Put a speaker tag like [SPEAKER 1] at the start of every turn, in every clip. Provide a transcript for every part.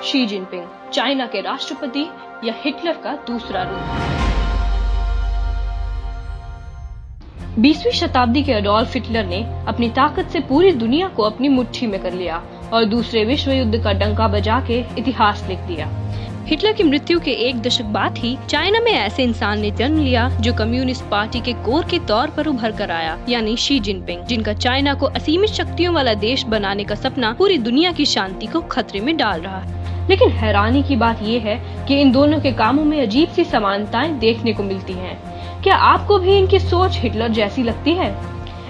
[SPEAKER 1] Xi Jinping, China के राष्ट्रपति या हिटलर का दूसरा रूप। 20वीं शताब्दी के एडोल्फ हिटलर ने अपनी ताकत से पूरी दुनिया को अपनी मुट्ठी में कर लिया और दूसरे विश्व युद्ध का डंका बजा के इतिहास लिख दिया। हिटलर की मृत्यु के एक दशक बाद ही चाइना में ऐसे इंसान ने जन्म लिया जो कम्युनिस्ट पार्टी के कोर के तौर पर उभर कर आया, यानी शी जिनपिंग, जिनका चाइना को असीमित शक्तियों वाला देश बनाने का सपना पूरी दुनिया की शांति को खतरे में डाल रहा है। लेकिन हैरानी की बात यह है कि इन दोनों के कामों में अजीब सी समानताएं देखने को मिलती हैं। क्या आपको भी इनकी सोच हिटलर जैसी लगती है?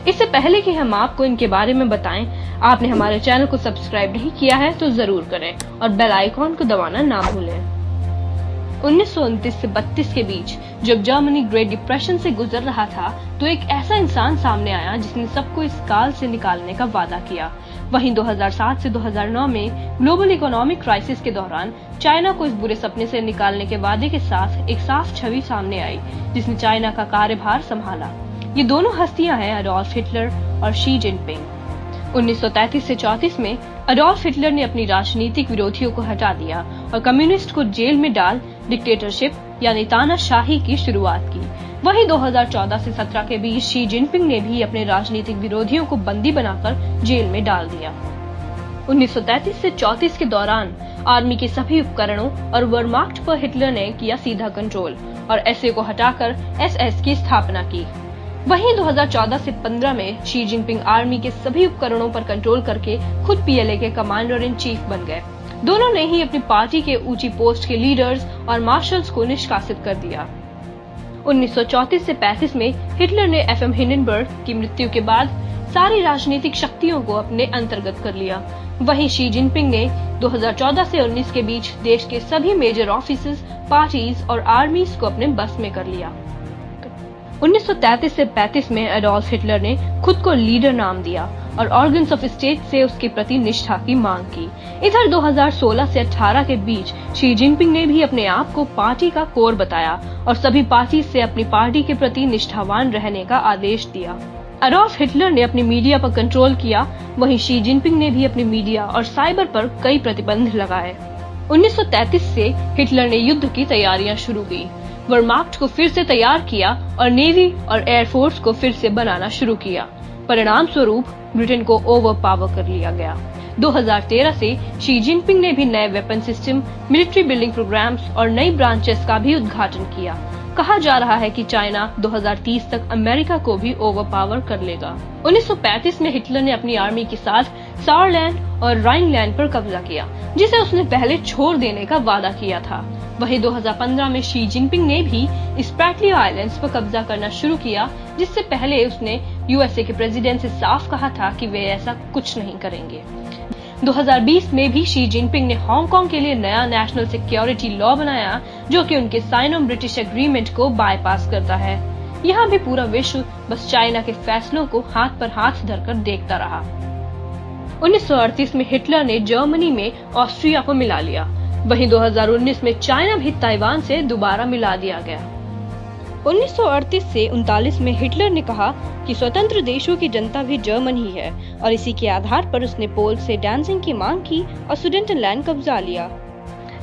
[SPEAKER 1] इससे पहले कि हम आपको इनके बारे में बताएं, आपने हमारे चैनल को सब्सक्राइब नहीं किया है तो जरूर करें और बेल आइकॉन को दबाना ना भूलें। 1929 से 32 के बीच जब जर्मनी ग्रेट डिप्रेशन से गुजर रहा था, तो एक ऐसा इंसान सामने आया जिसने सबको इस काल से निकालने का वादा किया। वहीं 2007 से 2009 में ग्लोबल इकोनॉमिक क्राइसिस के दौरान चाइना को इस बुरे सपने से निकालने के वादे के साथ एक साफ छवि सामने आई जिसने चाइना का कार्यभार संभाला। ये दोनों हस्तियां हैं एडोल्फ हिटलर और शी जिनपिंग। 1933 से 34 में एडोल्फ हिटलर ने अपनी राजनीतिक विरोधियों को हटा दिया और कम्युनिस्ट को जेल में डाल डिक्टेटरशिप यानी तानाशाही की शुरुआत की। वहीं 2014 से 17 के बीच शी जिनपिंग ने भी अपने राजनीतिक विरोधियों को बंदी बनाकर जेल में डाल दिया। 1933 से 34 के दौरान आर्मी के सभी उपकरणों और वर्माक्ट पर हिटलर ने किया सीधा कंट्रोल और एसए को हटाकर एसएस की स्थापना की। वहीं 2014 से 15 में शी जिनपिंग आर्मी के सभी उपकरणों पर कंट्रोल करके खुद पीएलए के कमांडर इन चीफ बन गए। दोनों ने ही अपनी पार्टी के ऊंची पोस्ट के लीडर्स और मार्शल्स को निष्कासित कर दिया। 1934 से 35 में हिटलर ने एफएम हिंडनबर्ग की मृत्यु के बाद सारी राजनीतिक शक्तियों को अपने अंतर्गत कर लिया। वहीं शी जिनपिंग ने 2014 से 19 के बीच देश के सभी मेजर ऑफिसेज, पार्टीज और आर्मीज को अपने बस में कर लिया। 1933 से 35 में एडोल्फ हिटलर ने खुद को लीडर नाम दिया और ऑर्गन्स ऑफ स्टेट से उसके प्रति निष्ठा की मांग की। इधर 2016 से 18 के बीच शी जिनपिंग ने भी अपने आप को पार्टी का कोर बताया और सभी पार्टी से अपनी पार्टी के प्रति निष्ठावान रहने का आदेश दिया। एडोल्फ हिटलर ने अपनी मीडिया पर कंट्रोल किया, वहीं शी जिनपिंग ने भी अपनी मीडिया और साइबर पर कई प्रतिबंध लगाए। 1933 से हिटलर ने युद्ध की तैयारियां शुरू की, वर्माक्ट को फिर से तैयार किया और नेवी और एयरफोर्स को फिर से बनाना शुरू किया। परिणाम स्वरूप ब्रिटेन को ओवर पावर कर लिया गया। 2013 से शी जिनपिंग ने भी नए weapon system, military building programs और नई ब्रांचेस का भी उद्घाटन किया। कहा जा रहा है कि चाइना 2030 तक अमेरिका को भी ओवर पावर कर लेगा। 1935 में हिटलर ने अपनी आर्मी के साथ सारलैंड और राइनलैंड पर कब्जा किया, जिसे उसने पहले छोड़ देने का वादा किया था। वहीं 2015 में शी जिनपिंग ने भी स्प्रैटली आइलैंड्स पर कब्जा करना शुरू किया, जिससे पहले उसने यूएसए के प्रेसिडेंट से साफ कहा था कि वे ऐसा कुछ नहीं करेंगे। 2020 में भी शी जिनपिंग ने हांगकांग के लिए नया नेशनल सिक्योरिटी लॉ बनाया, जो कि उनके साइनो ब्रिटिश एग्रीमेंट को बाईपास करता है। यहाँ भी पूरा विश्व बस चाइना के फैसलों को हाथ पर हाथ धरकर देखता रहा। 1938 में हिटलर ने जर्मनी में ऑस्ट्रिया को मिला लिया। वहीं 2019 में चाइना भी ताइवान से दोबारा मिला दिया गया। 1938 से 39 में हिटलर ने कहा कि स्वतंत्र देशों की जनता भी जर्मन ही है और इसी के आधार पर उसने पोल से डांसिंग की मांग की और सुडेटेनलैंड कब्जा लिया।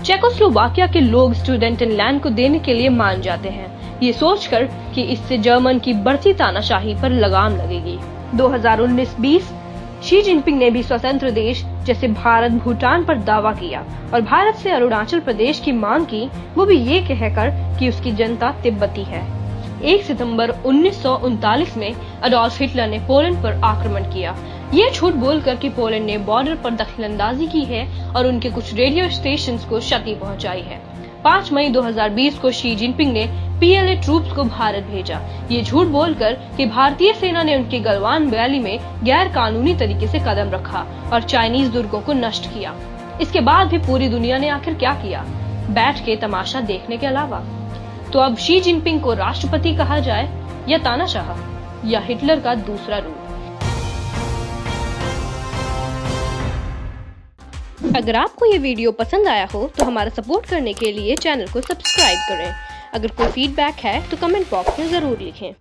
[SPEAKER 1] चेकोस्लोवाकिया के लोग सुडेटेनलैंड को देने के लिए मान जाते हैं, ये सोचकर कि इससे जर्मन की बढ़ती तानाशाही पर लगाम लगेगी। 2019-20 शी जिनपिंग ने भी स्वतंत्र देश जैसे भारत, भूटान पर दावा किया और भारत से अरुणाचल प्रदेश की मांग की, वो भी ये कहकर कि उसकी जनता तिब्बती है। 1 सितंबर 1939 में एडोल्फ हिटलर ने पोलैंड पर आक्रमण किया। ये झूठ बोलकर कि पोलैंड ने बॉर्डर पर दखलंदाजी की है और उनके कुछ रेडियो स्टेशंस को क्षति पहुंचाई है। 5 मई 2020 को शी जिनपिंग ने पीएलए ट्रूप्स को भारत भेजा, ये झूठ बोलकर कि भारतीय सेना ने उनके गलवान वैली में गैर कानूनी तरीके से कदम रखा और चाइनीज दुर्गों को नष्ट किया। इसके बाद भी पूरी दुनिया ने आखिर क्या किया, बैठ के तमाशा देखने के अलावा। तो अब शी जिनपिंग को राष्ट्रपति कहा जाए या तानाशाह या हिटलर का दूसरा रूप। अगर आपको ये वीडियो पसंद आया हो तो हमारा सपोर्ट करने के लिए चैनल को सब्सक्राइब करें। अगर कोई फीडबैक है तो कमेंट बॉक्स में जरूर लिखें।